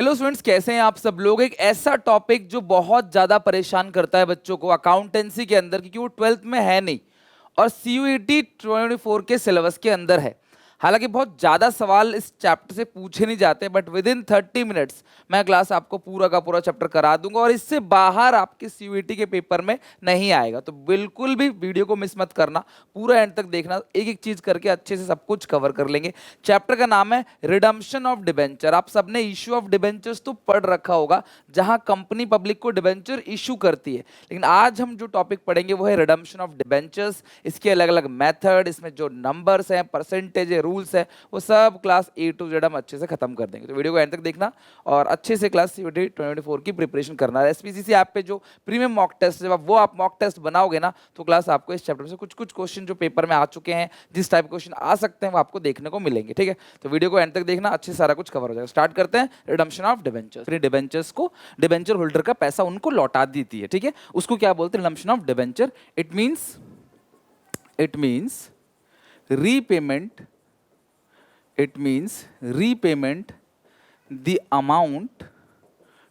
Hello students, कैसे हैं आप सब लोग। एक ऐसा टॉपिक जो बहुत ज्यादा परेशान करता है बच्चों को अकाउंटेंसी के अंदर, क्योंकि वो 12th में है नहीं और सीयूईटी 24 के सिलेबस के अंदर है। हालांकि बहुत ज्यादा सवाल इस चैप्टर से पूछे नहीं जाते, बट विद इन 30 मिनट्स मैं क्लास आपको पूरा का पूरा चैप्टर करा दूंगा और इससे बाहर आपके सीयूईटी के पेपर में नहीं आएगा। तो बिल्कुल भी वीडियो को मिस मत करना, पूरा एंड तक देखना, एक एक चीज करके अच्छे से सब कुछ कवर कर लेंगे। चैप्टर का नाम है रिडम्पशन ऑफ डिबेंचर। आप सबने इश्यू ऑफ डिबेंचर्स तो पढ़ रखा होगा, जहां कंपनी पब्लिक को डिबेंचर इशू करती है, लेकिन आज हम जो टॉपिक पढ़ेंगे वो है रिडम्पशन ऑफ डिबेंचर्स। इसके अलग अलग मेथड, इसमें जो नंबर्स हैं, परसेंटेज है, रूल्स है, वो सब क्लास ए टू जेड हम अच्छे से खत्म कर देंगे। तो वीडियो को एंड तक देखना और अच्छे से क्लास सीयूईटी 2024 की प्रिपरेशन करना है। एसपीसीसी ऐप पे जो प्रीमियम मॉक टेस्ट, जब वो आप मॉक टेस्ट बनाओगे ना, तो क्लास आपको इस चैप्टर से कुछ कुछ क्वेश्चन जो पेपर में आ चुके हैं, जिस टाइप के क्वेश्चन आ सकते हैं, वो आपको देखने को मिलेंगे। ठीक है, तो वीडियो को एंड तक देखना, अच्छे से सारा कुछ कवर हो जाएगा। स्टार्ट करते हैं। Redemption of debentures. फिर डिबेंचर्स को डिबेंचर होल्डर का पैसा उनको लौटा देती है। ठीक है, उसको क्या बोलते हैं? Redemption of debenture. It means repayment the amount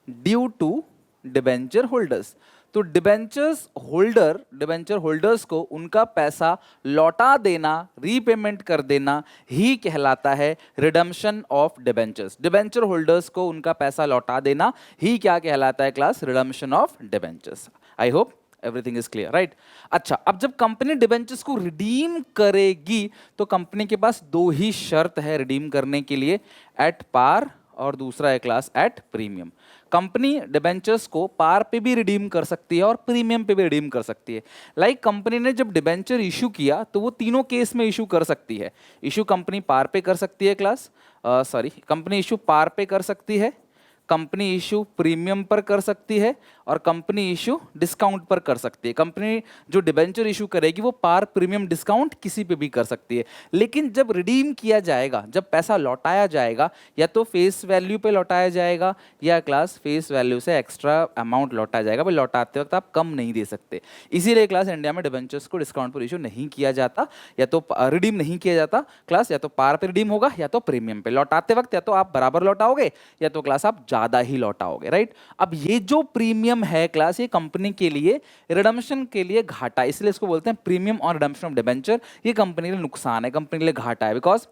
due to debenture holders. तो डिबेंचर होल्डर्स को उनका पैसा लौटा देना, रीपेमेंट कर देना ही कहलाता है redemption of debentures. Debenture holders को उनका पैसा लौटा देना ही क्या कहलाता है class? Redemption of debentures. I hope everything is clear, right? अच्छा, अब जब कंपनी डिबेंचर्स को रिडीम करेगी तो कंपनी के पास दो ही शर्त है रिडीम करने के लिए, एट पार और दूसरा है class at premium. Company debentures को पार पे भी रिडीम कर सकती है और प्रीमियम पे भी रिडीम कर सकती है। लाइक कंपनी ने जब डिबेंचर इशू किया तो वो तीनों केस में इशू कर सकती है। इशू कंपनी पार पे कर सकती है क्लास, कंपनी इशू पार पे कर सकती है, कंपनी इशू प्रीमियम पर कर सकती है और कंपनी इशू डिस्काउंट पर कर सकती है। कंपनी जो डिबेंचर इशू करेगी वो पार, प्रीमियम, डिस्काउंट किसी पे भी कर सकती है। लेकिन जब रिडीम किया जाएगा, जब पैसा लौटाया जाएगा, या तो फेस वैल्यू पे लौटाया जाएगा या क्लास फेस वैल्यू से एक्स्ट्रा अमाउंट लौटाया जाएगा। भाई लौटाते वक्त आप कम नहीं दे सकते, इसीलिए क्लास इंडिया में डिबेंचर्स को डिस्काउंट पर इशू नहीं किया जाता, या तो रिडीम नहीं किया जाता क्लास, या तो पार पे रिडीम होगा या तो प्रीमियम पे। लौटाते वक्त या तो आप बराबर लौटाओगे या तो क्लास आप ज्यादा ही लौटाओगे, राइट? अब ये जो प्रीमियम है क्लास, ये कंपनी के लिए रिडम्पशन के लिए घाटा, इसलिए इसको बोलते हैं premium on redemption of debenture. ये कंपनी के लिए नुकसान है, कंपनी के लिए घाटा है। बिकॉज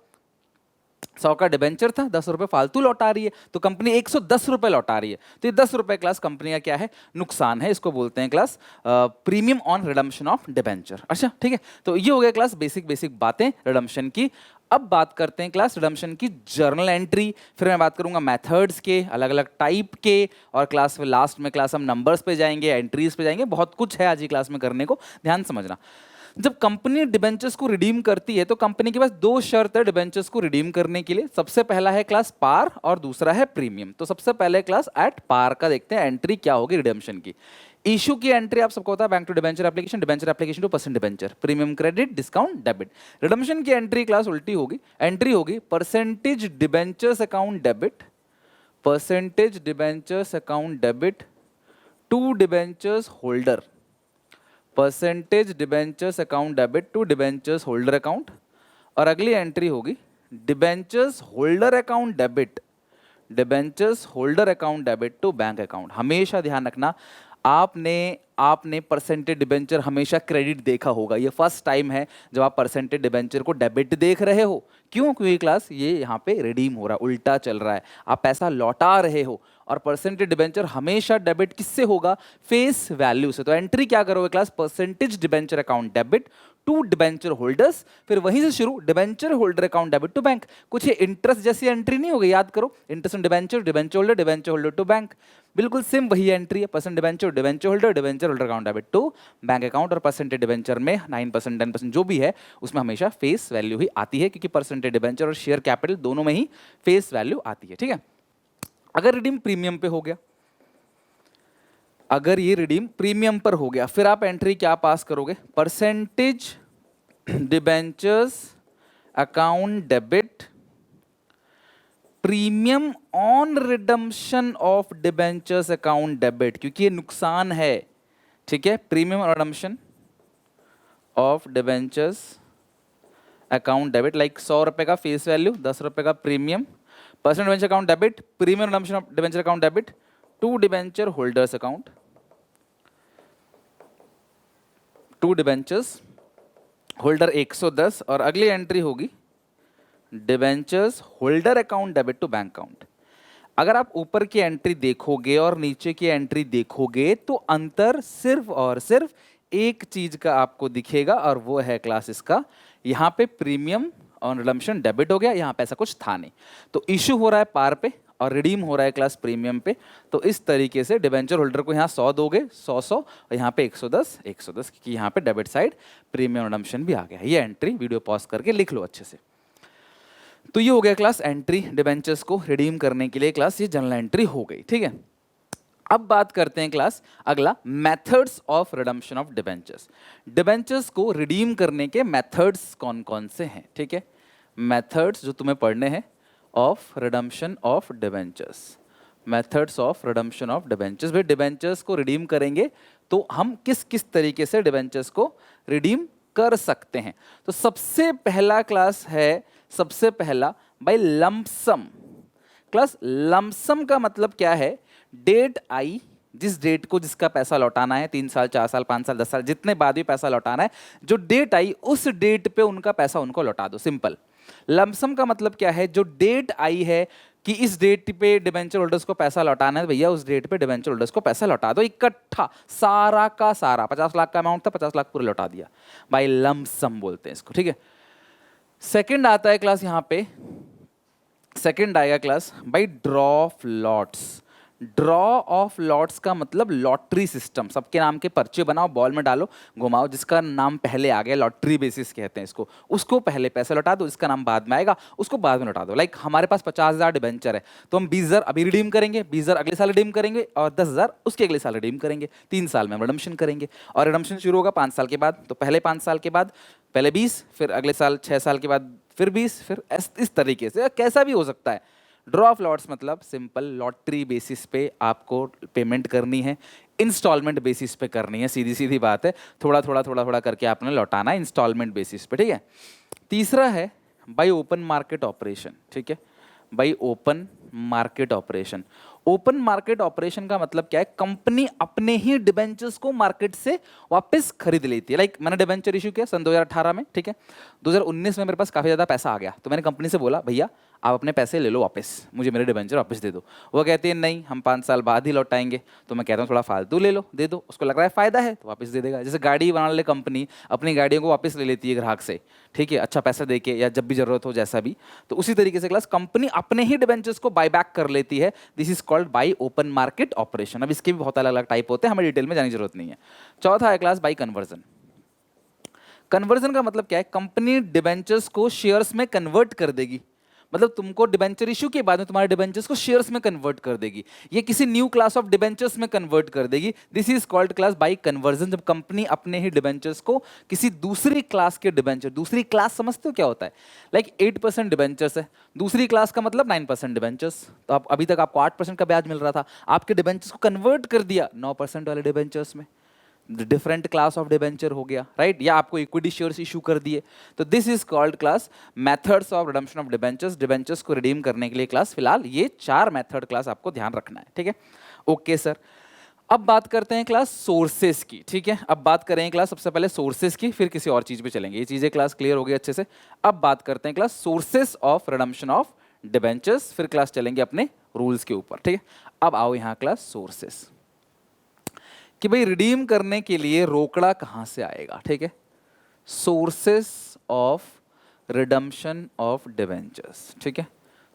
100 का डिबेंचर था, 10 रुपए फालतू लौटा रही है, तो कंपनी 110 रुपए लौटा रही है, तो ये 10 रुपए क्लास कंपनी का क्या है? नुकसान है। इसको बोलते हैं class premium on redemption of debenture. अच्छा, ठीक है, तो ये हो गया क्लास बेसिक बातें रिडम्पशन की। अब बात करते हैं क्लास रिडम्पशन की जर्नल एंट्री, फिर मैं बात करूंगा मेथड्स के, अलग अलग टाइप के, और क्लास में लास्ट में क्लास हम नंबर्स पे जाएंगे, एंट्रीज पे जाएंगे। बहुत कुछ है आज की क्लास में करने को, ध्यान समझना। जब कंपनी डिबेंचर्स को रिडीम करती है तो कंपनी के पास दो शर्त है डिबेंचर्स को रिडीम करने के लिए। सबसे पहला है क्लास पार और दूसरा है प्रीमियम। तो सबसे पहले क्लास एट पार का देखते हैं एंट्री क्या होगी रिडेम्पशन की। इशू की एंट्री आप सबको होता है bank to debenture application, debenture application to percent debenture, premium credit, discount, debit. Redemption की एंट्री क्लास उल्टी होगी, एंट्री होगी percentage debentures account debit, percentage debentures account debit to debentures holder, percentage debentures account debit to debentures holder account. और अगली entry होगी debentures holder account debit, debentures holder account debit to bank account. हमेशा ध्यान रखना, आपने percentage debenture हमेशा credit देखा होगा, ये फर्स्ट टाइम है जब आप परसेंटेज डिबेंचर को डेबिट देख रहे हो। क्यों? क्योंकि क्लास ये यहाँ पे रिडीम हो रहा है, उल्टा चल रहा है, आप पैसा लौटा रहे हो। और परसेंटेज डिबेंचर हमेशा डेबिट किससे होगा? फेस वैल्यू से। तो एंट्री क्या करोगे class? Percentage debenture account debit to debenture holders, फिर वहीं से शुरू debenture holder account debit to bank. कुछ इंटरेस्ट जैसी एंट्री नहीं होगी, याद करो, interest on debenture, debenture holder to bank, बिल्कुल सेम वही एंट्री है। Percent debenture, debenture holder account debit to bank account. और परसेंटेज डिबेंचर में 9%, 10% जो भी है उसमें हमेशा फेस वैल्यू ही आती है, क्योंकि परसेंटेज डिबेंचर और शेयर कैपिटल दोनों में ही फेस वैल्यू आती है। ठीक है, अगर रिडीम प्रीमियम पे हो गया, अगर ये रिडीम प्रीमियम पर हो गया, फिर आप एंट्री क्या पास करोगे? Percentage debentures account debit premium on redemption of debentures account debit, क्योंकि ये नुकसान है। ठीक है, प्रीमियम और redemption of debentures account debit, like 100 रुपए का फेस वैल्यू, 10 रुपए का premium, personal debenture account debit, premium redemption of debenture account debit to debenture holders account, to debentures holder 110, और अगली एंट्री होगी debentures holder account debit to bank account. अगर आप ऊपर की एंट्री देखोगे और नीचे की एंट्री देखोगे तो अंतर सिर्फ और सिर्फ एक चीज का आपको दिखेगा, और वो है क्लास इसका, यहां पे प्रीमियम और रिडम्पशन डेबिट हो गया, यहां पे ऐसा कुछ था नहीं, तो इशू हो रहा है पार पे और रिडीम हो रहा है क्लास प्रीमियम पे। तो इस तरीके से डिबेंचर होल्डर को यहाँ 100 दोगे, 100 और यहाँ पे 110 क्योंकि यहाँ पे डेबिट साइड प्रीमियम रिडम्पशन भी आ गया है। ये एंट्री वीडियो पॉज करके लिख लो अच्छे से। तो ये हो गया क्लास एंट्री डिबेंचर्स को रिडीम करने के लिए, क्लास ये जनरल एंट्री हो गई, ठीक है। अब बात करते हैं क्लास अगला methods of redemption of debentures. Debentures को रिडीम करने के मेथड्स कौन कौन से हैं, ठीक है, मेथड्स जो तुम्हें पढ़ने हैं of redemption of debentures, methods of redemption of debentures. भाई डिबेंचर्स को रिडीम करेंगे तो हम किस किस तरीके से डिबेंचर्स को रिडीम कर सकते हैं। तो सबसे पहला क्लास है, सबसे पहला भाई लमसम। क्लास लमसम का मतलब क्या है, डेट आई, जिस डेट को जिसका पैसा लौटाना है, 3 साल 4 साल 5 साल 10 साल जितने बाद भी पैसा लौटाना है, जो डेट आई उस डेट पे उनका पैसा उनको लौटा दो, सिंपल। लमसम का मतलब क्या है, जो डेट आई है कि इस डेट पे डिबेंचर होल्डर्स को पैसा लौटाना है, भैया उस डेट पे डिबेंचर होल्डर्स को पैसा लौटा दो इकट्ठा, सारा का सारा। 50 लाख का अमाउंट था, 50 लाख पूरे लौटा दिया, भाई लमसम बोलते हैं इसको, ठीक है। सेकंड आता है क्लास यहाँ पे, सेकंड आएगा क्लास भाई draw of lots. Draw of lots का मतलब लॉटरी सिस्टम, सबके नाम के पर्चे बनाओ, बॉल में डालो, घुमाओ, जिसका नाम पहले आ गया लॉटरी बेसिस कहते हैं इसको, उसको पहले पैसे लौटा दो, इसका नाम बाद में आएगा उसको बाद में लौटा दो। लाइक हमारे पास 50,000 डिबेंचर है तो हम 20,000 अभी रिडीम करेंगे, 20,000 अगले साल रिडीम करेंगे और 10,000 उसके अगले साल रिडीम करेंगे, 3 साल में रिडम्पशन करेंगे। और रिडम्पशन शुरू होगा 5 साल के बाद, तो पहले 5 साल के बाद पहले 20, फिर अगले साल 6 साल के बाद फिर 20, फिर इस तरीके से कैसा भी हो सकता है। ड्रॉ ऑफ लॉट्स मतलब सिंपल लॉटरी बेसिस पे आपको पेमेंट करनी है, इंस्टॉलमेंट बेसिस पे करनी है, सीधी सीधी बात है, थोड़ा थोड़ा करके आपने लौटाना है इंस्टॉलमेंट बेसिस पे, ठीक है। तीसरा है बाय ओपन मार्केट ऑपरेशन, ठीक है, bye open market operation. Open market operation का मतलब क्या है, कंपनी अपने ही डिबेंचर्स को मार्केट से वापस खरीद लेती है। लाइक मैंने डिबेंचर इशू किया सन 2018 में, ठीक है, 2019 में मेरे पास काफी ज्यादा पैसा आ गया, तो मैंने कंपनी से बोला भैया आप अपने पैसे ले लो वापस, मुझे मेरे डिबेंचर वापस दे दो। वो कहती है नहीं हम 5 साल बाद ही लौटाएंगे, तो मैं कहता हूँ थोड़ा फालतू ले लो, दे दो, उसको लग रहा है फायदा है तो वापस दे देगा। जैसे गाड़ी बनाने वाली कंपनी अपनी गाड़ियों को वापस ले लेती है ग्राहक से, ठीक है, अच्छा पैसा देके या जब भी जरूरत हो जैसा भी, तो उसी तरीके से क्लास कंपनी अपने ही डिबेंचर्स को बाय बैक कर लेती है। This is called by open market operation. अब इसके भी बहुत अलग अलग टाइप होते हैं, हमें डिटेल में जाने की जरूरत नहीं है। चौथा है क्लास बाय कन्वर्जन। कन्वर्जन का मतलब क्या है, कंपनी डिबेंचर्स को शेयर्स में कन्वर्ट कर देगी, मतलब तुमको डिबेंचर इशू के बाद में तुम्हारे डिबेंचर्स को शेयर्स में कन्वर्ट कर देगी, ये किसी न्यू क्लास ऑफ डिबेंचर्स में कन्वर्ट कर देगी। This is called class bye conversion. जब कंपनी अपने ही डिबेंचर्स को किसी दूसरी क्लास के डिबेंचर, दूसरी क्लास समझते हो क्या होता है, लाइक 8% डिबेंचर्स है, दूसरी क्लास का मतलब 9% डिबेंचर्स, तो आप अभी तक आपको 8% का ब्याज मिल रहा था, आपके डिबेंचर्स को कन्वर्ट कर दिया 9% वाले डिबेंचर्स में, डिफरेंट क्लास ऑफ डिबेंचर हो गया, राइट, या आपको इक्विटी शेयर्स इशू कर दिए। तो this is called class methods of redemption of debentures. Debentures को रिडीम करने के लिए क्लास फिलहाल ये 4 मेथड क्लास आपको ध्यान रखना है, ठीक है। ओके सर, अब बात करते हैं क्लास सोर्सेस की, ठीक है। अब बात करें क्लास सबसे पहले सोर्सेस की, फिर किसी और चीज पे चलेंगे, ये चीजें क्लास क्लियर हो गई अच्छे से। अब बात करते हैं class sources of redemption of debentures, फिर क्लास चलेंगे अपने रूल्स के ऊपर, ठीक है। अब आओ यहाँ क्लास सोर्सेस कि भाई रिडीम करने के लिए रोकड़ा कहां से आएगा, ठीक है। Sources of redemption of debentures, ठीक है,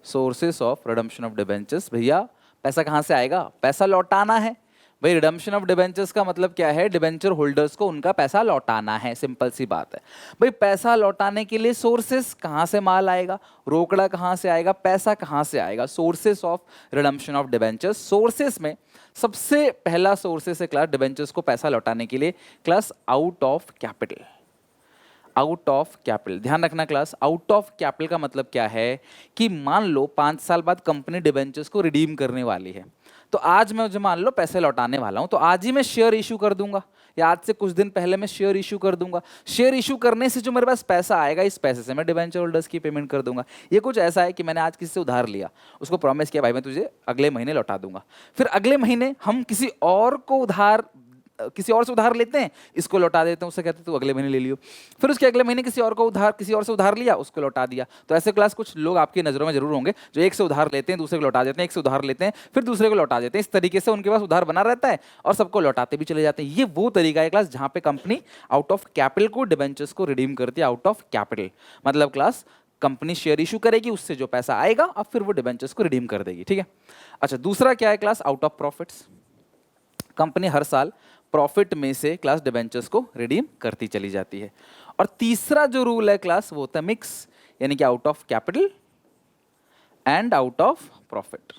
sources of redemption of debentures. भैया पैसा कहां से आएगा, पैसा लौटाना है। भाई रिडम्पशन ऑफ डिबेंचर्स का मतलब क्या है, डिबेंचर होल्डर्स को उनका पैसा लौटाना है, सिंपल सी बात है। भाई पैसा लौटाने के लिए सोर्सेस कहां से माल आएगा, रोकड़ा कहां से आएगा, पैसा कहां से आएगा, sources of redemption of debentures. Sources में सबसे पहला सोर्सेस है क्लास डिबेंचर्स को पैसा लौटाने के लिए class out of capital. Out of capital ध्यान रखना क्लास, आउट ऑफ कैपिटल का मतलब क्या है कि मान लो 5 साल बाद कंपनी डिबेंचर्स को रिडीम करने वाली है, तो आज मैं जो मान लो पैसे लौटाने वाला हूं, तो आज ही मैं शेयर इशू कर दूंगा, या आज से कुछ दिन पहले मैं शेयर इशू कर दूंगा। शेयर इशू करने से जो मेरे पास पैसा आएगा, इस पैसे से मैं डिबेंचर होल्डर्स की पेमेंट कर दूंगा। ये कुछ ऐसा है कि मैंने आज किसी से उधार लिया, उसको प्रॉमिस किया भाई मैं तुझे अगले महीने लौटा दूंगा, फिर अगले महीने हम किसी और से उधार लेते हैं, इसको लौटा देते हैं, उससे कहते हैं तू अगले महीने ले लियो, फिर उसके अगले महीने किसी और से उधार लिया, उसको लौटा दिया। तो ऐसे क्लास कुछ लोग आपकी नजरों में जरूर होंगे जो एक से उधार लेते हैं, दूसरे को लौटा देते हैं, एक से उधार लेते हैं, फिर दूसरे को लौटा देते हैं। इस तरीके से उनके पास उधार बना रहता है और सबको लौटाते भी चले जाते हैं। ये वो तरीका है क्लास जहां पे कंपनी आउट ऑफ कैपिटल को डिबेंचर्स को रिडीम करती है। आउट ऑफ कैपिटल मतलब क्लास कंपनी शेयर इशू करेगी, उससे जो पैसा आएगा अब फिर वो डिबेंचर्स को रिडीम कर देगी। ठीक है, अच्छा दूसरा क्या है class, out of profits. Company हर साल प्रॉफिट में से क्लास डिबेंचर्स को रिडीम करती चली जाती है। और तीसरा जो रूल है क्लास वो होता है मिक्स, यानी कि out of capital and out of profit.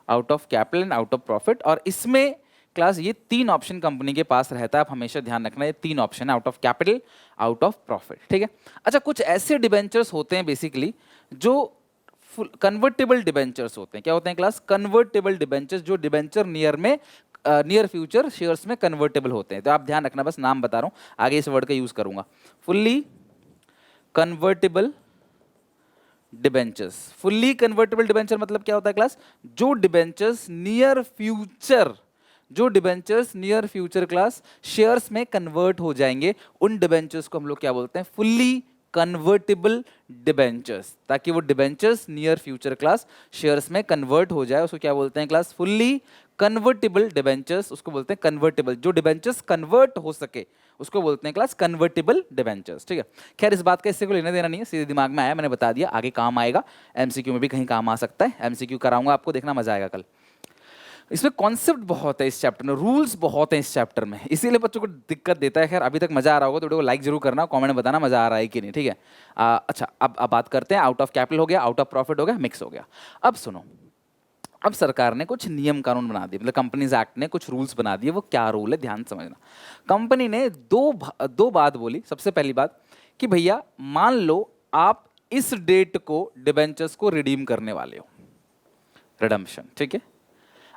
Out of capital and out of profit, और इसमें क्लास ये तीन ऑप्शन कंपनी के पास रहता है। आप हमेशा ध्यान रखना, ये तीन ऑप्शन है, out of capital, out of profit. ठीक है, अच्छा कुछ ऐसे डिबेंचर्स होते हैं बेसिकली जो कन्वर्टेबल डिबेंचर्स होते हैं। क्या होते हैं क्लास, कन्वर्टेबल डिबेंचर्स, जो डिबेंचर नियर फ्यूचर शेयर्स में कन्वर्टेबल होते हैं। तो आप ध्यान रखना, बस नाम बता रहा हूं, आगे इस वर्ड का यूज करूंगा। Fully convertible debentures. Fully convertible debenture मतलब क्या होता है क्लास, जो debentures near future class shares में कन्वर्ट हो जाएंगे, उन डिबेंचर्स को हम लोग क्या बोलते हैं, फुल्ली कन्वर्टेबल डिबेंचर्स। ताकि वो debentures near future class shares में कन्वर्ट हो जाए, उसको क्या बोलते हैं क्लास, फुल्ली कन्वर्टेबल डिबेंचर्स। उसको बोलते हैं कन्वर्टेबल, जो डिबेंचर्स कन्वर्ट हो सके उसको बोलते हैं क्लास कन्वर्टेबल डिबेंचर्स। ठीक है, खैर इस बात का इससे कोई लेना देना नहीं है, सीधे दिमाग में आया, मैंने बता दिया, आगे काम आएगा, एमसीक्यू में भी कहीं काम आ सकता है। एमसीक्यू कराऊंगा आपको, देखना मजा आएगा कल। इसमें कॉन्सेप्ट बहुत है इस चैप्टर में, रूल्स बहुत हैं इस चैप्टर में, इसीलिए बच्चों को दिक्कत देता है। खैर अभी तक मजा आ रहा होगा तो वीडियो को लाइक जरूर करना, कमेंट में बताना मजा आ रहा है कि नहीं। ठीक है, अच्छा अब बात करते हैं, आउट ऑफ कैपिटल हो गया, आउट ऑफ प्रॉफिट हो गया, मिक्स हो गया। अब सुनो, अब सरकार ने कुछ नियम कानून बना दिए, मतलब कंपनीज एक्ट ने कुछ रूल्स बना दिए। वो क्या रूल है ध्यान समझना। कंपनी ने दो बात बोली। सबसे पहली बात कि भैया मान लो आप इस डेट को डिबेंचर्स को रिडीम करने वाले हो, रिडम्पशन। ठीक है,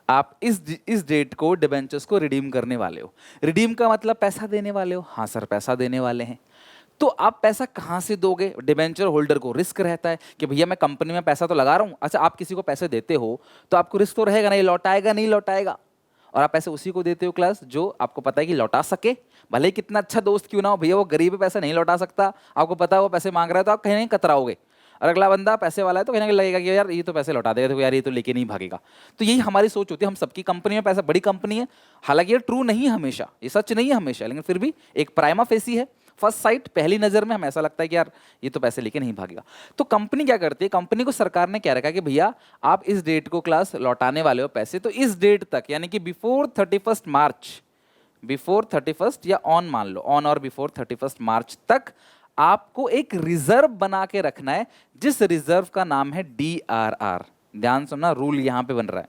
आप इस डेट को डिबेंचर्स को रिडीम करने वाले हो। रिडीम का मतलब पैसा देने वाले हो। हाँ सर पैसा देने वाले हैं। तो आप पैसा कहां से दोगे, डिबेंचर होल्डर को रिस्क रहता है कि भैया मैं कंपनी में पैसा तो लगा रहा हूं। अच्छा आप किसी को पैसे देते हो तो आपको रिस्क तो रहेगा, नहीं लौटाएगा नहीं लौटाएगा, और आप पैसे उसी को देते हो क्लास जो आपको पता है कि लौटा सके, भले ही कितना अच्छा दोस्त क्यों ना हो। भैया वो गरीब है, पैसा नहीं लौटा सकता, आपको पता है वो पैसे मांग रहा है, तो आप कहीं नहीं कतराओगे। और अगला बंदा पैसे वाला है तो कहीं ना कहीं लगेगा कि यार ये तो पैसे लौटा देगा, तो यार ये तो लेके नहीं भागेगा। तो यही हमारी सोच होती है। हम सबकी कंपनी में पैसा, बड़ी कंपनी है, हालांकि ये ट्रू नहीं है हमेशा, ये सच नहीं है हमेशा, लेकिन फिर भी एक प्राइमा फेसी है, फर्स्ट साइट, पहली नजर में हमें ऐसा लगता है कि यार ये तो पैसे लेके नहीं भागेगा। तो कंपनी क्या करती है, कंपनी को सरकार ने क्या रखा कि भैया आप इस डेट को क्लास लौटाने वाले हो पैसे, तो इस डेट तक यानी कि बिफोर 31 मार्च, बिफोर 31 या ऑन मान लो, ऑन और बिफोर 31 मार्च तक आपको एक रिजर्व बना के रखना है, जिस रिजर्व का नाम है DRR। ध्यान सुनना, रूल यहां पे बन रहा है।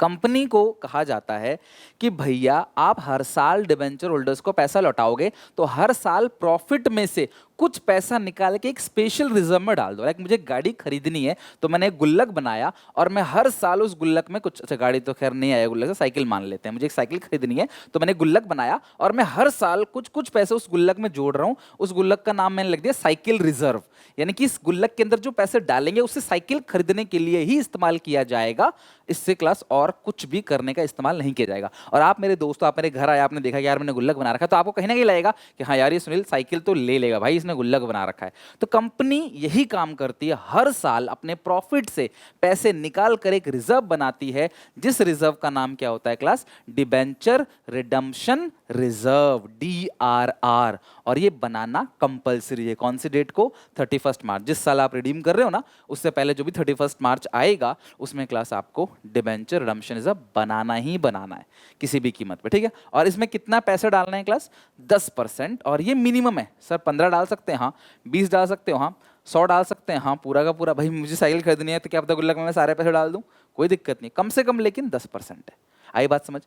कंपनी को कहा जाता है कि भैया आप हर साल डिबेंचर होल्डर्स को पैसा लौटाओगे तो हर साल प्रॉफिट में से कुछ पैसा निकाल के एक स्पेशल रिजर्व में डाल दो। लाइक मुझे गाड़ी खरीदनी है तो मैंने एक गुल्लक बनाया और मैं हर साल उस गुल्लक में कुछ, अच्छा गाड़ी तो खैर नहीं आया गुल्लक से, साइकिल मान लेते हैं, मुझे एक साइकिल खरीदनी है तो मैंने गुल्लक बनाया और मैं हर साल कुछ कुछ पैसे उस गुल्लक में जोड़ रहा हूं। उस गुल्लक का नाम मैंने लिख दिया साइकिल रिजर्व, यानी कि इस गुल्लक के अंदर जो पैसे डालेंगे उससे साइकिल खरीदने के लिए ही इस्तेमाल किया जाएगा, इससे क्लास और कुछ भी करने का इस्तेमाल नहीं किया जाएगा। और आप मेरे दोस्तों, आप मेरे घर आए, आपने देखा कि यार मैंने गुल्लक बना रखा है, तो आपको कहीं ना कहीं लगेगा कि हाँ यार ये सुनील साइकिल तो ले लेगा भाई, इसने गुल्लक बना रखा है। तो कंपनी यही काम करती है, हर साल अपने प्रॉफिट से पैसे निकाल कर एक रिजर्व बनाती है, जिस रिजर्व का नाम क्या होता है class, debenture redemption reserve, DRR। और ये बनाना कंपलसरी है। कौन सी डेट को, 31 मार्च। जिस साल आप रिडीम कर रहे हो ना उससे पहले जो भी 31 मार्च आएगा उसमें क्लास आपको डिबेंचर रिडम्पशन रिजर्व बनाना ही बनाना है किसी भी कीमत पे। ठीक है, और इसमें कितना पैसा डालना है क्लास, 10%। और ये मिनिमम है। सर 15 डाल सकते हैं, हाँ 20 डाल सकते हो, हाँ 100 डाल सकते हैं, हाँ पूरा का पूरा। भाई मुझे साइकिल खरीदनी है तो क्या पता गुल्लक में मैं सारे पैसे डाल दूं, कोई दिक्कत नहीं, कम से कम लेकिन 10% है। आई बात समझ।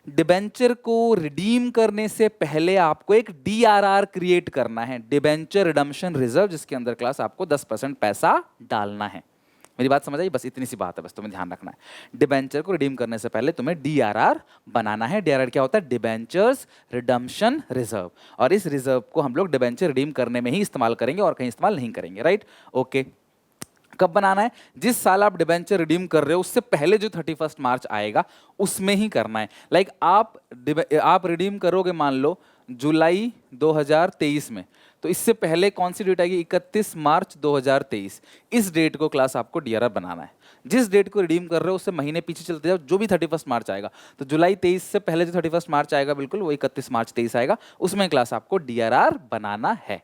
डिबेंचर को रिडीम करने से पहले आपको एक DRR क्रिएट करना है, डिबेंचर रिडम्पशन रिजर्व, जिसके अंदर क्लास आपको 10% पैसा डालना है। मेरी बात समझ आई? बस इतनी सी बात है, बस तुम्हें ध्यान रखना है। डिबेंचर को रिडीम करने से पहले तुम्हें डीआरआर बनाना है। डीआरआर क्या होता है? Debentures redemption reserve. और इस रिजर्व को हम लोग डिबेंचर रिडीम करने में ही इस्तेमाल करेंगे और कहीं इस्तेमाल नहीं करेंगे, राइट? ओके। कब बनाना है? जिस साल आप डिबेंचर रिडीम कर रहे हो उससे पहले जो 31 मार्च आएगा उसमें ही करना है। लाइक आप रिडीम करोगे मान लो जुलाई 2023 में, तो इससे पहले कौन सी डेट आएगी? 31 मार्च 2023। इस डेट को क्लास आपको डीआरआर बनाना है। जिस डेट को रिडीम कर रहे हो उससे महीने पीछे चलते जाओ, जो भी 31 मार्च आएगा, तो जुलाई 23 से पहले जो 31 मार्च आएगा बिल्कुल वो 31 मार्च 23 आएगा, उसमें क्लास आपको डीआरआर बनाना है।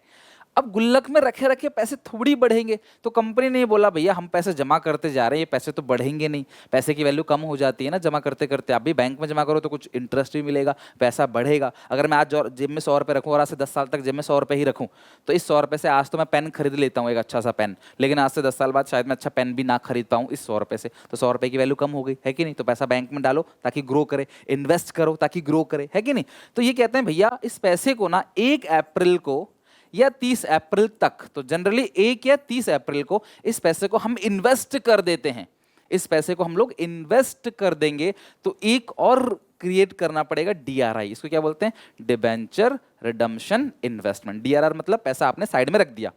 अब गुल्लक में रखे रखे पैसे थोड़ी बढ़ेंगे, तो कंपनी ने बोला भैया हम पैसे जमा करते जा रहे हैं, ये पैसे तो बढ़ेंगे नहीं, पैसे की वैल्यू कम हो जाती है ना जमा करते करते। आप भी बैंक में जमा करो तो कुछ इंटरेस्ट भी मिलेगा, पैसा बढ़ेगा। अगर मैं आज जेब में 100 रुपये रखूँ और आज से 10 साल तक जेब में 100 रुपये ही रखूँ, तो इस 100 रुपये से आज तो मैं पेन खरीद लेता हूँ, एक अच्छा सा पेन, लेकिन आज से 10 साल बाद शायद मैं अच्छा पेन भी ना खरीद पाऊँ इस 100 रुपये से। तो 100 रुपये की वैल्यू कम हो गई है कि नहीं? तो पैसा बैंक में डालो ताकि ग्रो करे, इन्वेस्ट करो ताकि ग्रो करे, है कि नहीं? तो ये कहते हैं भैया इस पैसे को ना 1 अप्रैल को या 30 अप्रैल तक, तो जनरली 1 या 30 अप्रैल को इस पैसे को हम इन्वेस्ट कर देते हैं। इस पैसे को हम लोग इन्वेस्ट कर देंगे, तो एक और क्रिएट करना पड़ेगा डीआरआई। इसको क्या बोलते हैं? Debenture redemption investment. डीआरआर मतलब पैसा आपने साइड में रख दिया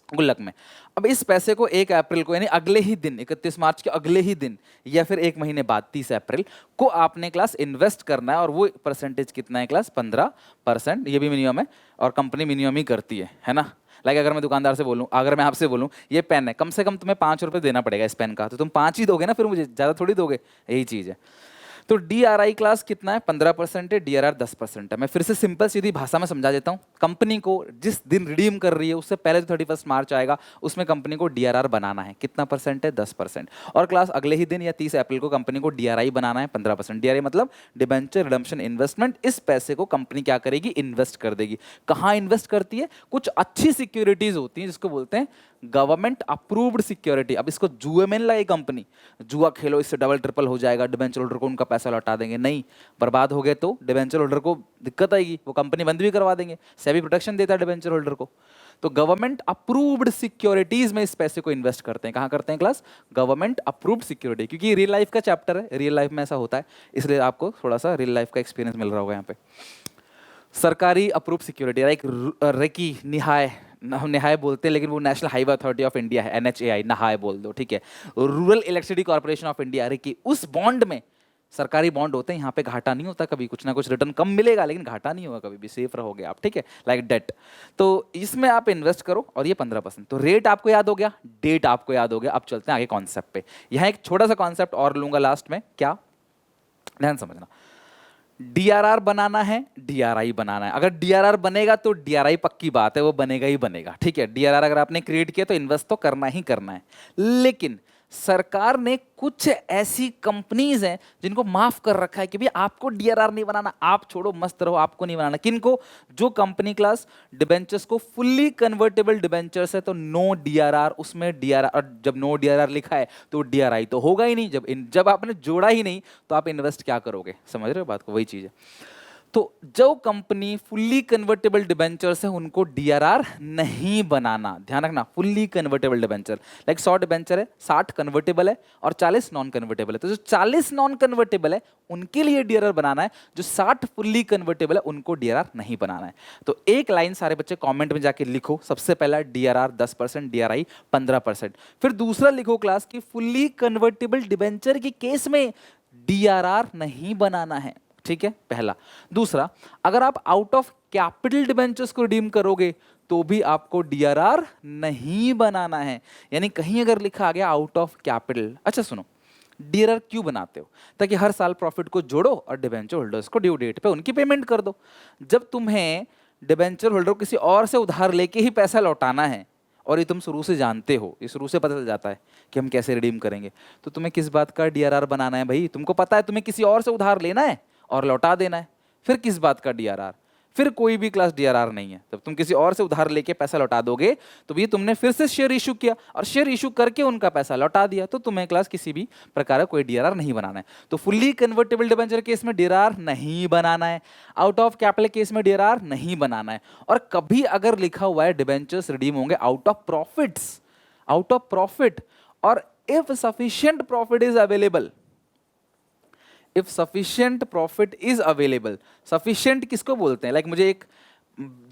गुल्लक में। अब इस पैसे को 1 अप्रैल को यानी अगले ही दिन 31 मार्च के अगले ही दिन या फिर 1 महीने बाद 30 अप्रैल को आपने क्लास इन्वेस्ट करना है। और वो परसेंटेज कितना है क्लास? 15%। ये भी मिनिमम है और कंपनी मिनिमम ही करती है ना? लाइक अगर मैं दुकानदार से बोलूं, अगर मैं आपसे बोलूं ये पेन है, कम से कम तुम्हें 5 रुपये देना पड़ेगा इस पेन का, तो तुम 5 ही दोगे ना, फिर मुझे ज़्यादा थोड़ी दोगे। यही चीज़ है। तो डीआरआई क्लास कितना है? 15% है, डीआरआर 10% है। मैं फिर से सिंपल सीधी भाषा में समझा देता हूँ। कंपनी को जिस दिन रिडीम कर रही है उससे पहले जो 31 मार्च आएगा उसमें कंपनी को डीआरआर बनाना है। कितना परसेंट है? 10%। और क्लास अगले ही दिन या 30 अप्रैल को कंपनी को डीआरआई बनाना है 15%। डीआरआई मतलब डिबेंचर रिडम्पशन इन्वेस्टमेंट। इस पैसे को कंपनी क्या करेगी? इन्वेस्ट कर देगी। कहाँ इन्वेस्ट करती है? कुछ अच्छी सिक्योरिटीज होती हैं जिसको बोलते हैं गवर्नमेंट अप्रूव्ड सिक्योरिटी। अब इसको जुए में लाई कंपनी, जुआ खेलो इससे डबल ट्रिपल हो जाएगा, डिबेंचर होल्डर को उनका पैसा लौटा देंगे। नहीं, बर्बाद हो गए तो डिबेंचर होल्डर को दिक्कत आएगी, वो कंपनी बंद भी करवा देंगे। सेबी प्रोटेक्शन देता है डिबेंचर होल्डर को। तो गवर्नमेंट अप्रूव्ड सिक्योरिटीज में इस पैसे को इन्वेस्ट करते हैं। कहाँ करते हैं क्लास? Government approved security. क्योंकि रियल लाइफ का चैप्टर है, रियल लाइफ में ऐसा होता है, इसलिए आपको थोड़ा सा रियल लाइफ का एक्सपीरियंस मिल रहा होगा यहाँ पे। सरकारी अप्रूव्ड सिक्योरिटी, लाइक रेकी, निहाय बोलते हैं, लेकिन वो national highway authority of India है, एनएचएआई, नहाय बोल दो, ठीक है। Rural electricity corporation of India, रेकी, उस बॉन्ड में, सरकारी बॉन्ड होते हैं, यहाँ पे घाटा नहीं होता कभी, कुछ ना कुछ रिटर्न कम मिलेगा लेकिन घाटा नहीं होगा कभी भी, सेफ रहोगे आप, ठीक है। लाइक डेट, तो इसमें आप इन्वेस्ट करो और ये 15%। तो रेट आपको याद हो गया, डेट आपको याद हो गया। अब चलते हैं आगे कॉन्सेप्ट पे। यहाँ एक छोटा सा कॉन्सेप्ट और लूंगा लास्ट में, क्या? ध्यान समझना। डीआरआर बनाना है, डीआरआई बनाना है। अगर डीआरआर बनेगा तो डीआरआई पक्की बात है, वो बनेगा ही बनेगा, ठीक है। डीआरआर अगर आपने क्रिएट किया तो इन्वेस्ट तो करना ही करना है। लेकिन सरकार ने कुछ ऐसी कंपनीज हैं जिनको माफ कर रखा है कि भाई आपको डीआरआर नहीं बनाना, आप छोड़ो मस्त रहो, आपको नहीं बनाना। किनको? जो कंपनी क्लास डिबेंचर्स को फुल्ली कन्वर्टेबल डिबेंचर्स है तो नो डीआरआर, उसमें डीआरआर। और जब नो डीआरआर लिखा है तो डीआरआई तो होगा ही नहीं। जब आपने जोड़ा ही नहीं तो आप इन्वेस्ट क्या करोगे? समझ रहे हो बात को? वही चीज है। तो जो कंपनी फुल्ली कन्वर्टेबल डिबेंचर्स है उनको डीआरआर नहीं बनाना। ध्यान रखना, fully convertible debenture, like 100 debenture है, 60 कन्वर्टेबल है और 40 नॉन कन्वर्टेबल है। तो जो 40 नॉन कन्वर्टेबल है उनके लिए डीआरआर बनाना है, जो 60 फुल्ली कन्वर्टेबल है उनको डीआरआर नहीं बनाना है। तो एक लाइन सारे बच्चे कॉमेंट में जाके लिखो, सबसे पहला डीआरआर 10%, डीआरआई 15%। फिर दूसरा लिखो क्लास की फुल्ली कन्वर्टेबल डिबेंचर के केस में डीआरआर नहीं बनाना है, ठीक है, पहला। दूसरा, अगर आप आउट ऑफ कैपिटल डिबेंचर्स को रिडीम करोगे तो भी आपको डीआरआर नहीं बनाना है। यानी कहीं अगर लिखा आ गया आउट ऑफ कैपिटल, अच्छा सुनो, डीआरआर क्यों बनाते हो? ताकि हर साल प्रॉफिट को जोड़ो और डिबेंचर होल्डर्स को ड्यू डेट पे उनकी पेमेंट कर दो। जब तुम्हें डिबेंचर होल्डर को किसी और से उधार लेके ही पैसा लौटाना है और ये तुम शुरू से जानते हो, ये शुरू से पता चल जाता है कि हम कैसे रिडीम करेंगे, तो तुम्हें किस बात का डीआरआर बनाना है भाई? तुमको पता है तुम्हें किसी और से उधार लेना है और लौटा देना है, फिर किस बात का डीआरआर? फिर कोई भी क्लास डीआरआर नहीं है। तब तुम किसी और से उधार लेके पैसा लौटा दोगे तो भी तुमने फिर से शेयर इशू किया और शेयर इशू करके उनका पैसा लौटा दिया, तो तुम्हें क्लास किसी भी प्रकार का कोई डीआरआर नहीं बनाना है। तो फुल्ली कन्वर्टेबल डिबेंचर केस में डीआरआर नहीं बनाना है, आउट ऑफ कैपिटल केस में डीआरआर नहीं बनाना है। और कभी अगर लिखा हुआ है डिबेंचर्स रिडीम होंगे out of profits, out of profit, और if sufficient profit is available, if sufficient profit is available, sufficient किसको बोलते हैं? लाइक मुझे एक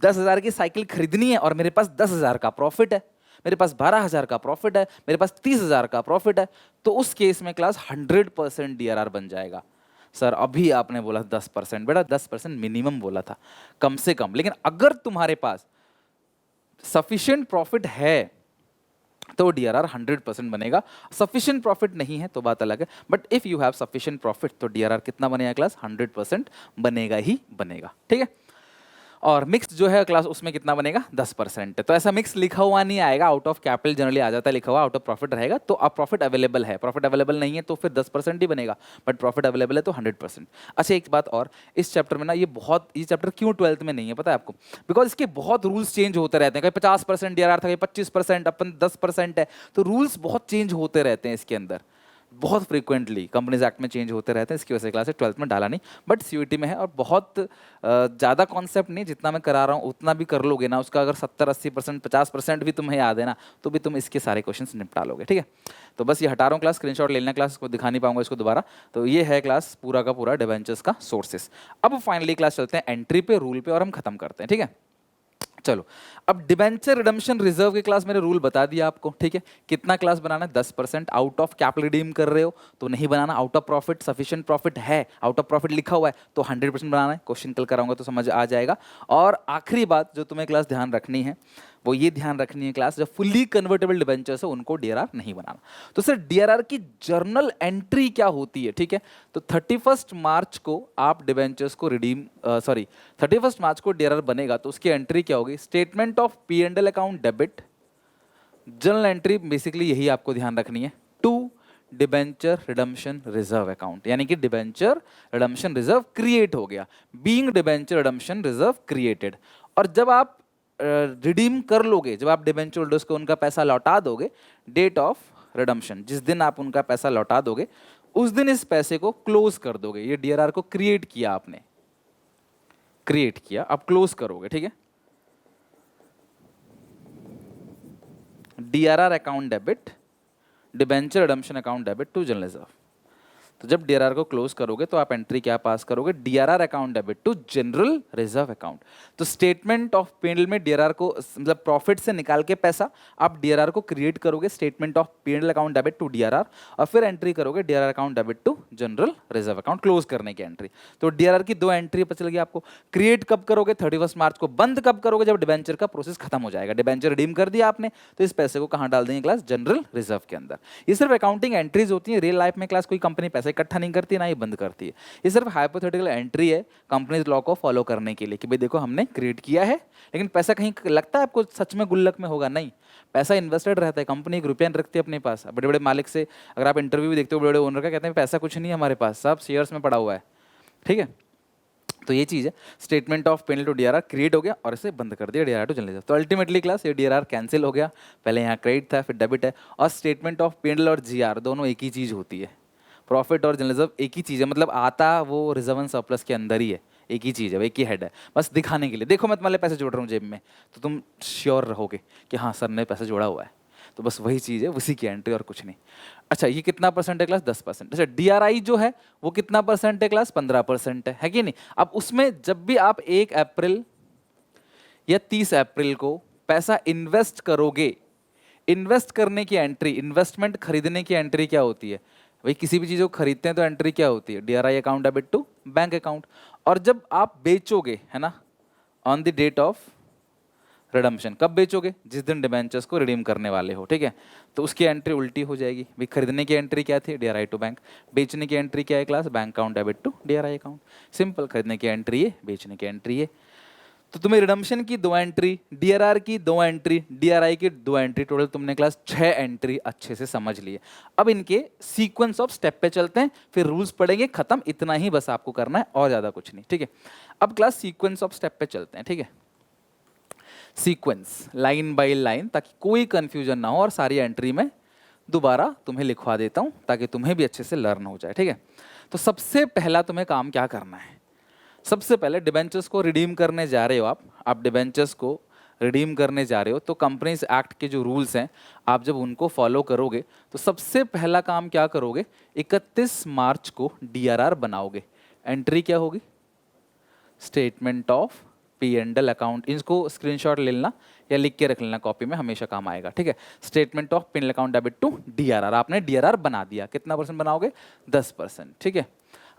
10,000 की साइकिल खरीदनी है और मेरे पास 10,000 का प्रॉफिट है, मेरे पास 12,000 का प्रॉफिट है, मेरे पास 30,000 का प्रॉफिट है, तो उस केस में क्लास 100% डीआरआर बन जाएगा। सर अभी आपने बोला 10%, बेटा 10% मिनिमम बोला था, कम से कम। लेकिन अगर तुम्हारे पास सफिशिएंट प्रॉफिट है तो डीआरआर 100% बनेगा। सफिशिएंट प्रॉफिट नहीं है तो बात अलग है, but if you have sufficient profit तो डीआरआर कितना बनेगा क्लास? 100% बनेगा ही बनेगा, ठीक है। और मिक्स जो है क्लास उसमें कितना बनेगा? 10%। तो ऐसा मिक्स लिखा हुआ नहीं आएगा, आउट ऑफ कैपिटल जनरली आ जाता है लिखा हुआ, आउट ऑफ प्रॉफिट रहेगा। तो अब प्रॉफिट अवेलेबल है, प्रॉफिट अवेलेबल नहीं है तो फिर 10% ही बनेगा, बट प्रॉफिट अवेलेबल है तो 100%। अच्छा एक बात और, इस चैप्टर में ना ये चैप्टर क्यों 12th में नहीं है पता है आपको? बिकॉज इसके बहुत रूल्स चेंज होते रहते हैं, कहीं 50% डीआरआर था, कहीं 25%, अपन 10% है, तो रूल्स बहुत चेंज होते रहते हैं इसके अंदर, बहुत फ्रीक्वेंटली कंपनीज एक्ट में चेंज होते रहते हैं। इसकी वजह से क्लास 12th में डाला नहीं, बट सीयूईटी में है। और बहुत ज़्यादा कॉन्सेप्ट नहीं, जितना मैं करा रहा हूँ उतना भी कर लोगे ना, उसका अगर 70-80%, 50% भी तुम्हें याद है ना, तो भी तुम इसके सारे क्वेश्चंस निपटा लोगे, ठीक है। तो बस ये हटा रहा हूँ क्लास, स्क्रीनशॉट ले लेना क्लास को, दिखा नहीं पाऊंगा इसको दोबारा। तो ये है क्लास पूरा का पूरा डिबेंचर्स का सोर्सेस। अब फाइनली क्लास चलते हैं एंट्री पे, रूल पे, और हम खत्म करते हैं, ठीक है। चलो अब डिबेंचर रिडम्पशन रिजर्व की क्लास मैंने रूल बता दिया आपको, ठीक है। कितना क्लास बनाना है? 10%। आउट ऑफ कैपिटल रिडीम कर रहे हो तो नहीं बनाना, out of profit, sufficient profit है, आउट ऑफ प्रॉफिट लिखा हुआ है तो 100% बनाना है। क्वेश्चन कल कराऊंगा तो समझ आ जाएगा। और आखिरी बात जो तुम्हें क्लास ध्यान रखनी है वो ये ध्यान रखनी है क्लास, जो फुली कन्वर्टेबल डिबेंचर्स है उनको डीआरआर नहीं बनाना। तो सर डीआरआर की जर्नल एंट्री क्या होती है, ठीक है। तो 31 मार्च को आप डिबेंचर्स को रिडीम 31 मार्च को डीआरआर बनेगा तो उसकी एंट्री क्या होगी? Statement of P&L account debit, journal entry basically यही आपको ध्यान रखनी है, to debenture redemption reserve account, यानी कि डिबेंचर रिडम्पशन रिजर्व क्रिएट हो गया, being debenture redemption reserve created. और जब आप रिडीम कर लोगे, जब आप डिबेंचर होल्डर्स को उनका पैसा लौटा दोगे, डेट ऑफ रिडम्पशन, जिस दिन आप उनका पैसा लौटा दोगे उस दिन इस पैसे को क्लोज कर दोगे। ये डीआरआर को क्रिएट किया आपने, क्रिएट किया, अब क्लोज करोगे, ठीक है। DRR account debit, debenture redemption account debit to general reserve. तो जब डीआरआर को क्लोज करोगे तो आप एंट्री क्या पास करोगे? DRR account debit to general reserve account. तो स्टेटमेंट ऑफ P&L में डीआरआर को मतलब प्रॉफिट से निकाल के पैसा आप डीआरआर को क्रिएट करोगे, statement of P&L account debit to DRR, और फिर एंट्री करोगे DRR account debit to general reserve account, close करने की एंट्री। तो डीआरआर की दो एंट्री पता चल गई आपको। क्रिएट कब करोगे? 31 मार्च को। बंद कब करोगे? जब डिबेंचर का प्रोसेस खत्म हो जाएगा, डिबेंचर रिडीम कर दिया आपने तो इस पैसे को कहां डाल देंगे क्लास? जनरल रिजर्व के अंदर। ये सिर्फ अकाउंटिंग एंट्रीज होती है, रियल लाइफ में क्लास कोई कंपनी पैसा इकट्ठा नहीं करती, ना ये बंद करती है। ये सिर्फ हाइपोथेटिकल एंट्री है कंपनीज लॉ को फॉलो करने के लिए कि भाई देखो हमने क्रिएट किया है, लेकिन पैसा कहीं लगता है आपको सच में गुल्लक में होगा? नहीं, पैसा इन्वेस्टेड रहता है, कंपनी 1 रुपया नहीं रखती अपने पास। बड़े बड़े मालिक से अगर आप इंटरव्यू भी देखते हो, बड़े बड़े ओनर का कहते हैं पैसा कुछ नहीं है हमारे पास, सब शेयर्स में पड़ा हुआ है, ठीक है। तो ये चीज़ है, statement of P&L to DRR create हो गया और इसे बंद कर दिया डीआरआर टू जनरल रिजर्व। तो अल्टीमेटली क्लास ये डीआरआर कैंसिल हो गया, पहले यहाँ क्रेडिट था फिर डेबिट है। और स्टेटमेंट ऑफ P&L और जीआर दोनों एक ही चीज़ होती है, प्रॉफिट और जनरल रिजर्व एक ही चीज़ है, मतलब आता वो रिजर्व एंड सरप्लस के अंदर ही है, एक ही चीज़ है, एक ही हेड है, बस दिखाने के लिए। देखो मैं तुम्हारे पैसे जोड़ रहा हूँ जेब में तो तुम श्योर रहोगे कि हाँ सर ने पैसा जोड़ा हुआ है, तो बस वही चीज़ है, उसी की एंट्री और कुछ नहीं। अच्छा ये कितना परसेंट है क्लास? 10%। अच्छा डीआरआई जो है वो कितना परसेंट है क्लास? 15% है कि नहीं। अब उसमें जब भी आप 1 अप्रैल या 30 अप्रैल को पैसा इन्वेस्ट करोगे, इन्वेस्ट करने की एंट्री, इन्वेस्टमेंट खरीदने की एंट्री क्या होती है भाई? किसी भी चीज़ को खरीदते हैं तो एंट्री क्या होती है? DRI account debit to bank account. और जब आप बेचोगे, है ना, on the date of redemption, कब बेचोगे? जिस दिन डिबेंचर्स को रिडीम करने वाले हो, ठीक है। तो उसकी एंट्री उल्टी हो जाएगी भाई, खरीदने की एंट्री क्या थी? DRI to bank. बेचने की एंट्री क्या है class? Bank account debit to DRI account. Simple, खरीदने की एंट्री है, बेचने की एंट्री है। तो तुम्हें रिडम्पशन की 2 एंट्री, डीआरआर की 2 एंट्री, डीआरआई की 2 एंट्री, टोटल तुमने क्लास 6 एंट्री अच्छे से समझ लिए। अब इनके सीक्वेंस ऑफ स्टेप पे चलते हैं, फिर रूल्स पढ़ेंगे, खत्म, इतना ही बस आपको करना है और ज्यादा कुछ नहीं, ठीक है। अब क्लास सीक्वेंस ऑफ स्टेप पे चलते हैं, ठीक है। सीक्वेंस लाइन बाय लाइन, ताकि कोई कंफ्यूजन ना हो, और सारी एंट्री में दोबारा तुम्हें लिखवा देता हूं ताकि तुम्हें भी अच्छे से लर्न हो जाए, ठीक है। तो सबसे पहला तुम्हें काम क्या करना है? सबसे पहले डिबेंचर्स को रिडीम करने जा रहे हो आप डिबेंचर्स को रिडीम करने जा रहे हो तो कंपनीज एक्ट के जो रूल्स हैं आप जब उनको फॉलो करोगे तो सबसे पहला काम क्या करोगे, 31 मार्च को डीआरआर बनाओगे। एंट्री क्या होगी, statement of P and L account. इसको स्क्रीनशॉट ले लेना या लिख के रख लेना कॉपी में, हमेशा काम आएगा, ठीक है। Statement of P and L account debit to DRR, आपने डीआरआर बना दिया। कितना परसेंट बनाओगे, 10%, ठीक है।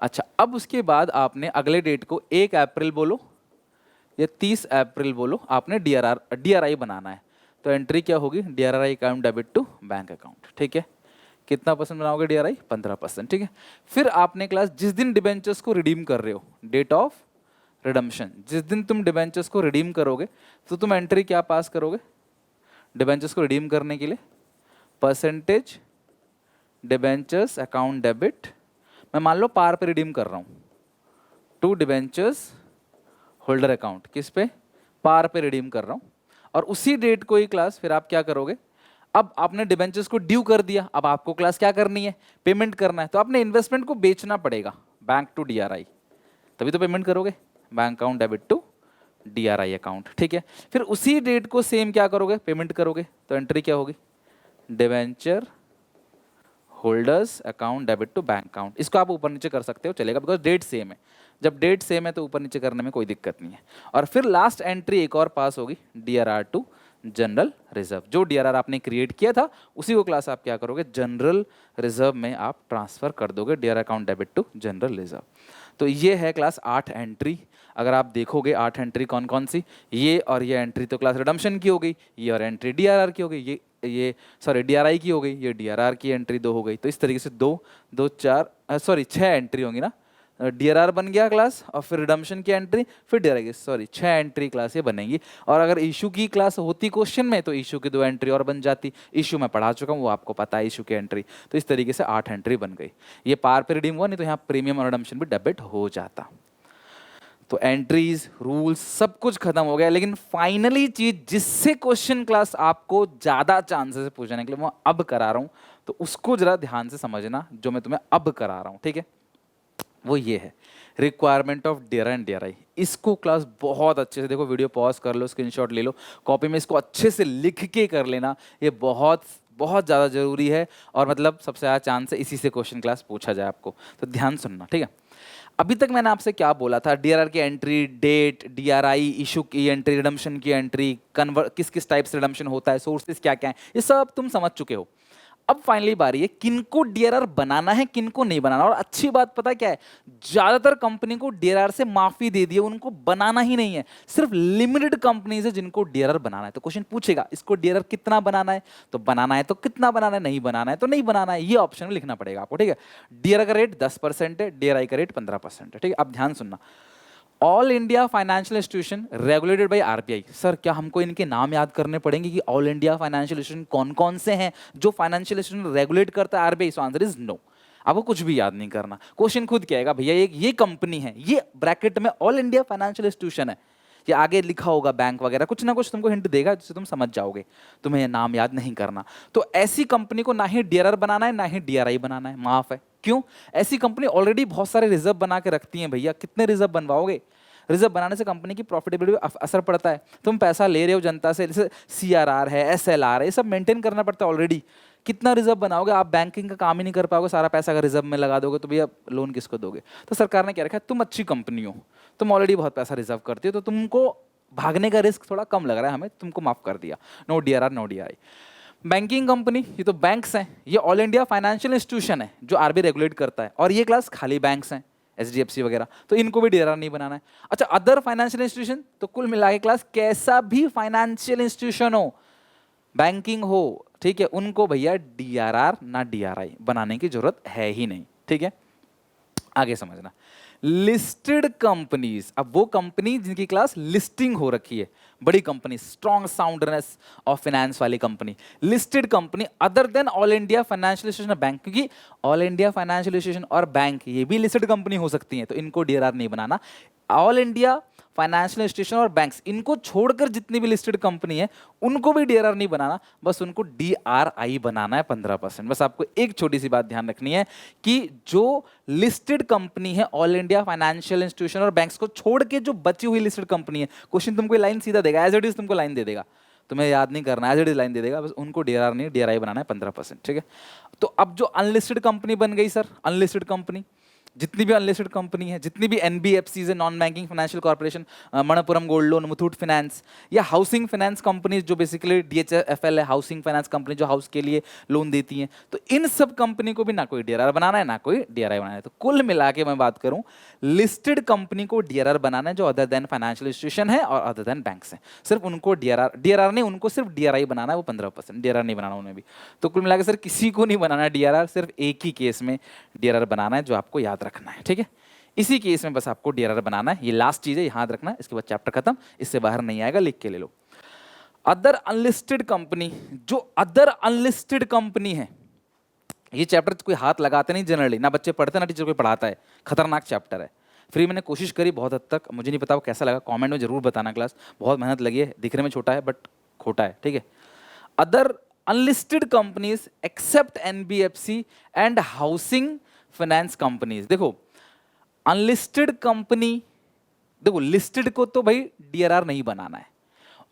अच्छा, अब उसके बाद आपने अगले डेट को 1 अप्रैल बोलो या 30 अप्रैल बोलो, आपने डीआरआई बनाना है। तो एंट्री क्या होगी, DRI account debit to bank account, ठीक है। कितना परसेंट बनाओगे डीआरआई, 15%, ठीक है। फिर आपने क्लास जिस दिन डिबेंचर्स को रिडीम कर रहे हो, डेट ऑफ रिडम्पशन, जिस दिन तुम डिबेंचर्स को रिडीम करोगे तो तुम एंट्री क्या पास करोगे डिबेंचर्स को रिडीम करने के लिए, परसेंटेज डिबेंचर्स अकाउंट डेबिट, मैं मान लो पार पे रिडीम कर रहा हूँ, टू डिबेंचर्स होल्डर अकाउंट, किस पे, पार पे रिडीम कर रहा हूँ। और उसी डेट को ही क्लास फिर आप क्या करोगे, अब आपने डिबेंचर्स को ड्यू कर दिया, अब आपको क्लास क्या करनी है, पेमेंट करना है। तो आपने इन्वेस्टमेंट को बेचना पड़ेगा बैंक टू डीआरआई, तभी तो पेमेंट करोगे, bank account debit to DRI account, ठीक है। फिर उसी डेट को सेम क्या करोगे, पेमेंट करोगे। तो एंट्री क्या होगी, debenture holders account debit to bank account. इसको आप ऊपर नीचे कर सकते हो, चलेगा, बिकॉज डेट सेम है। जब डेट सेम है तो ऊपर नीचे करने में कोई दिक्कत नहीं है। और फिर लास्ट एंट्री एक और पास होगी, डीआरआर टू जनरल रिजर्व। जो डीआरआर आपने क्रिएट किया था उसी को क्लास आप क्या करोगे, जनरल रिजर्व में आप ट्रांसफर कर दोगे, DRR account debit to general reserve. तो ये है क्लास 8 एंट्री। अगर आप देखोगे 8 एंट्री कौन कौन सी, ये और ये एंट्री तो क्लास रिडम्पशन की हो गई, ये और एंट्री डीआरआर की हो गई, ये सॉरी डीआरआई की हो गई, ये डीआरआर की एंट्री 2 हो गई। तो इस तरीके से 6 एंट्री होंगी ना, डीआरआर बन गया क्लास, और फिर रिडम्पशन की एंट्री, फिर डीआरआई, सॉरी 6 एंट्री क्लास ये बनेंगी। और अगर इशू की क्लास होती क्वेश्चन में तो इशू की 2 एंट्री और बन जाती। इशू मैं पढ़ा चुका हूँ, वो आपको पता है इशू की एंट्री। तो इस तरीके से 8 एंट्री बन गई। ये पार पे रिडीम हुआ, नहीं तो यहाँ प्रीमियम और रिडम्पशन भी डेबिट हो जाता। तो एंट्रीज, रूल्स, सब कुछ खत्म हो गया। लेकिन फाइनली चीज जिससे क्वेश्चन क्लास आपको ज्यादा चांसेस है पूछने के लिए, मैं अब करा रहा हूं, तो उसको जरा ध्यान से समझना, जो मैं तुम्हें अब करा रहा हूं, ठीक है। वो ये है requirement of DRI and DRI. इसको क्लास बहुत अच्छे से देखो, वीडियो पॉज कर लो, स्क्रीनशॉट ले लो, कॉपी में इसको अच्छे से लिख के कर लेना। ये बहुत बहुत ज़्यादा जरूरी है, और मतलब सबसे ज़्यादा चांस है इसी से क्वेश्चन क्लास पूछा जाए आपको। तो ध्यान सुनना, ठीक है। अभी तक मैंने आपसे क्या बोला था, डीआरआर की एंट्री, डेट, डीआरआई इशू की एंट्री, रिडम्पशन की एंट्री, कन्वर्ट किस किस टाइप से रिडम्पशन होता है, सोर्सेज क्या क्या है, ये सब तुम समझ चुके हो। अब फाइनली बारी है किनको डीआरआर बनाना है, किनको नहीं बनाना। और अच्छी बात पता क्या है, ज्यादातर कंपनी को डीआरआर से माफी दे दी है, उनको बनाना ही नहीं है। सिर्फ लिमिटेड कंपनीज है जिनको डीआरआर बनाना है। तो क्वेश्चन पूछेगा इसको डीआरआर कितना बनाना है, तो बनाना है तो कितना बनाना है, नहीं बनाना है तो नहीं बनाना है, ये ऑप्शन में लिखना पड़ेगा आपको, ठीक है। डीआरआर का रेट 10% है, डीआरआई का रेट 15% है, ठीक है। अब ध्यान सुनना, all India financial institution regulated by RBI. Sir क्या हमको इनके नाम याद करने पड़ेंगे कि ऑल इंडिया फाइनेंशियल इंस्टीट्यूशन कौन कौन से हैं जो फाइनेंशियल इंस्टीट्यूशन रेगुलेट करता है RBI? So answer is no. आपको कुछ भी याद नहीं करना, क्वेश्चन खुद क्या आएगा, भैया एक ये कंपनी है, ये ब्रैकेट में ऑल इंडिया फाइनेंशियल इंस्टीट्यूशन है, ये आगे लिखा होगा बैंक वगैरह, कुछ ना कुछ तुमको हिंट देगा जिससे तुम समझ जाओगे। तुम्हें ये नाम याद नहीं करना। तो ऐसी कंपनी को ना ही डीआरआर बनाना है ना ही डीआरआई बनाना है, माफ है। क्यों? ऐसी कंपनी ऑलरेडी बहुत सारे रिजर्व बना के रखती है भैया, कितने रिजर्व बनवाओगे? रिजर्व बनाने से कंपनी की प्रॉफिटेबिलिटी पे असर पड़ता है। तुम पैसा ले रहे हो जनता से, जैसे सीआरआर है, एसएलआर है, ये सब मेंटेन करना पड़ता है ऑलरेडी। कितना रिजर्व बनाओगे? आप बैंकिंग का काम ही नहीं कर पाओगे, सारा पैसा अगर रिजर्व में लगा दोगे तो भैया लोन किसको दोगे? तो सरकार ने क्या रखा है, तुम अच्छी कंपनी हो, तुम ऑलरेडी बहुत पैसा रिजर्व करती हो, तो तुमको भागने का रिस्क थोड़ा कम लग रहा है हमें, तुमको माफ कर दिया। No DRR no DRI. Banking company, ये तो बैंक्स हैं, ये ऑल इंडिया फाइनेंशियल इंस्टीट्यूशन है जो आरबीआई रेगुलेट करता है, और ये क्लास खाली बैंक्स हैं, एचडीएफसी वगैरह, तो इनको भी डीआरआर नहीं बनाना है। अच्छा, अदर फाइनेंशियल इंस्टीट्यूशन, तो कुल मिला के क्लास कैसा भी फाइनेंशियल इंस्टीट्यूशन हो, बैंकिंग हो, ठीक है, उनको भैया डीआरआर ना डीआरआई बनाने की जरूरत है ही नहीं, ठीक है। आगे समझना, लिस्टेड कंपनीज, अब वो कंपनी जिनकी क्लास लिस्टिंग हो रखी है, बड़ी company, strong soundness of finance वाली company, listed company other than all India financial institution bank, क्योंकि ऑल इंडिया फाइनेंशियल इंस्टीट्यूशन और बैंक ये भी लिस्टेड कंपनी हो सकती हैं, तो इनको डीआरआर नहीं बनाना। ऑल इंडिया फाइनेंशियल इंस्टीट्यूशन और बैंक्स, इनको छोड़कर जितनी भी लिस्टेड कंपनी है उनको भी डीआरआर नहीं बनाना, बस उनको डीआरआई बनाना है 15%। बस आपको एक छोटी सी बात ध्यान रखनी है कि जो लिस्टेड कंपनी है ऑल इंडिया फाइनेंशियल इंस्टीट्यूशन और बैंक्स को छोड़ के जो बची हुई लिस्टेड कंपनी है, क्वेश्चन तुमको लाइन सीधा देगा, एज इट इज तुमको लाइन दे देगा, तुम्हें याद नहीं करना, एज इट इज लाइन दे देगा, बस उनको डीआरआर नहीं डीआरआई बनाना है 15%। ठीक है, तो अब जो अनलिस्टेड कंपनी बन गई सर, अनलिस्टेड कंपनी, जितनी भी अनलिस्टेड कंपनी है, जितनी भी एनबीएफसीज है, non banking financial corporation, Manappuram gold loan, Muthoot finance, या हाउसिंग फाइनेंस कंपनीज जो बेसिकली डीएचएफएल है, हाउसिंग फाइनेंस कंपनी जो हाउस के लिए लोन देती हैं, तो इन सब कंपनी को भी ना कोई डीआरआर बनाना है ना कोई डीआरआई बनाना है। तो कुल मिला के मैं बात करूं, लिस्टेड कंपनी को डीआरआर बनाना है जो अदर देन फाइनेंशियल इंस्टीट्यूशन है और अदर देन बैंक्स हैं, सिर्फ उनको डीआरआर नहीं, उनको सिर्फ डीआरआई बनाना है, वो 15%, डीआरआर नहीं बनाना उन्हें भी। तो कुल मिला के सर किसी को नहीं बनाना डीआरआर, सिर्फ एक ही केस में डीआरआर बनाना है जो आपको याद रखना है। ठीक है, इसी केस में बस आपको डीआरआर बनाना है, ये लास्ट चीज है, याद रखना है, इसके बाद चैप्टर खत्म, इससे बाहर नहीं आएगा, लिख के ले लो। अदर अनलिस्टेड कंपनी, जो अदर अनलिस्टेड कंपनी है, ये चैप्टर कोई हाथ लगाते नहीं जनरली, ना बच्चे पढ़ते ना टीचर कोई पढ़ाता है, खतरनाक चैप्टर है। फिर मैंने कोशिश करी बहुत हद तक, मुझे नहीं पता वो कैसा लगा, कमेंट में जरूर बताना क्लास, बहुत मेहनत लगी है, दिखने में छोटा है बट खोटा है। ठीक है, other unlisted companies except NBFC and housing finance companies. देखो अनलिस्टेड कंपनी, देखो लिस्टेड को तो भाई डीआरआर नहीं बनाना है,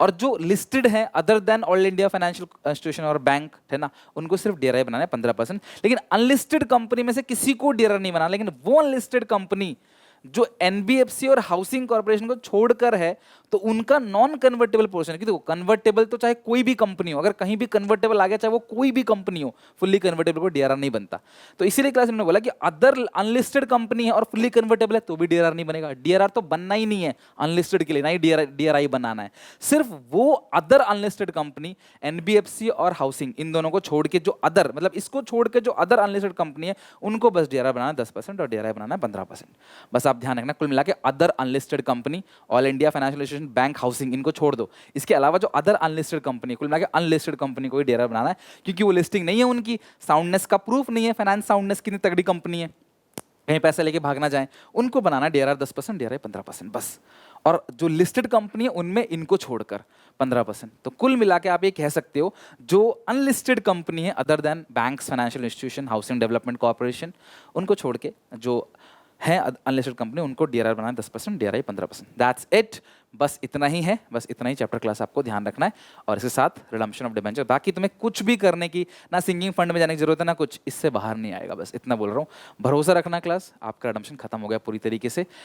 और जो लिस्टेड है other than all India financial institution और बैंक है ना, उनको सिर्फ डीआरआई बनाना है 15%। लेकिन अनलिस्टेड कंपनी में से किसी को डीआरआई नहीं बनाना, लेकिन वो अनलिस्टेड कंपनी जो एनबीएफसी और हाउसिंग कॉर्पोरेशन को छोड़कर है, तो उनका नॉन कन्वर्टेबल पोर्शन, कि देखो कन्वर्टेबल तो चाहे कोई भी कंपनी हो, अगर कहीं भी कन्वर्टेबल आ गया, चाहे वो कोई भी कंपनी हो, फुल्ली कन्वर्टेबल को डीआरआर नहीं बनता। तो इसीलिए क्लास में बोला कि अदर अनलिस्टेड कंपनी है और फुल्ली कन्वर्टेबल है तो भी डीआरआर नहीं बनेगा, डीआरआर तो बनना ही नहीं है अनलिस्टेड के लिए, ना ही डीआरआई बनाना है, सिर्फ वो अदर अनलिस्टेड कंपनी एनबीएफसी और हाउसिंग, इन दोनों को छोड़ के जो अदर, मतलब इसको छोड़ के जो अदर अनलिस्टेड कंपनी है उनको बस डीआरआर बनाना 10% और डीआरआई बनाना 15%। बस आप ध्यान रखना, कुल मिला के other unlisted company, all India financial institution, bank, housing, इनको छोड़ दो। इसके अलावा जो अदर अनलिस्टेड कंपनी, कुल मिला के अनलिस्टेड कंपनी को ही डीआरआर बनाना है, क्योंकि वो लिस्टिंग नहीं है, उनकी साउंडनेस का प्रूफ नहीं है, फाइनेंस साउंडनेस कितनी तगड़ी कंपनी है, कहीं पैसे लेके भागना जाए, उनको बनाना डीआरआर 10%, डीआरआई 15% बस। और जो लिस्टेड कंपनी है उनमें इनको छोड़कर 15%। तो कुल मिला के आप ये कह सकते हो, जो अनलिस्टेड कंपनी है other than banks, financial institution, housing development corporation, उनको छोड़ के जो है अनलिस्टेड कंपनी, उनको DRR banana 10%, DRI 15%। That's it, बस इतना ही है, बस इतना ही चैप्टर क्लास आपको ध्यान रखना है, और इसके साथ रिडम्पशन ऑफ डिबेंचर। बाकी तुम्हें कुछ भी करने की, ना सिंगिंग फंड में जाने की जरूरत है, ना कुछ, इससे बाहर नहीं आएगा, बस इतना बोल रहा हूँ। भरोसा रखना क्लास, आपका रिडम्पशन खत्म हो गया पूरी तरीके से।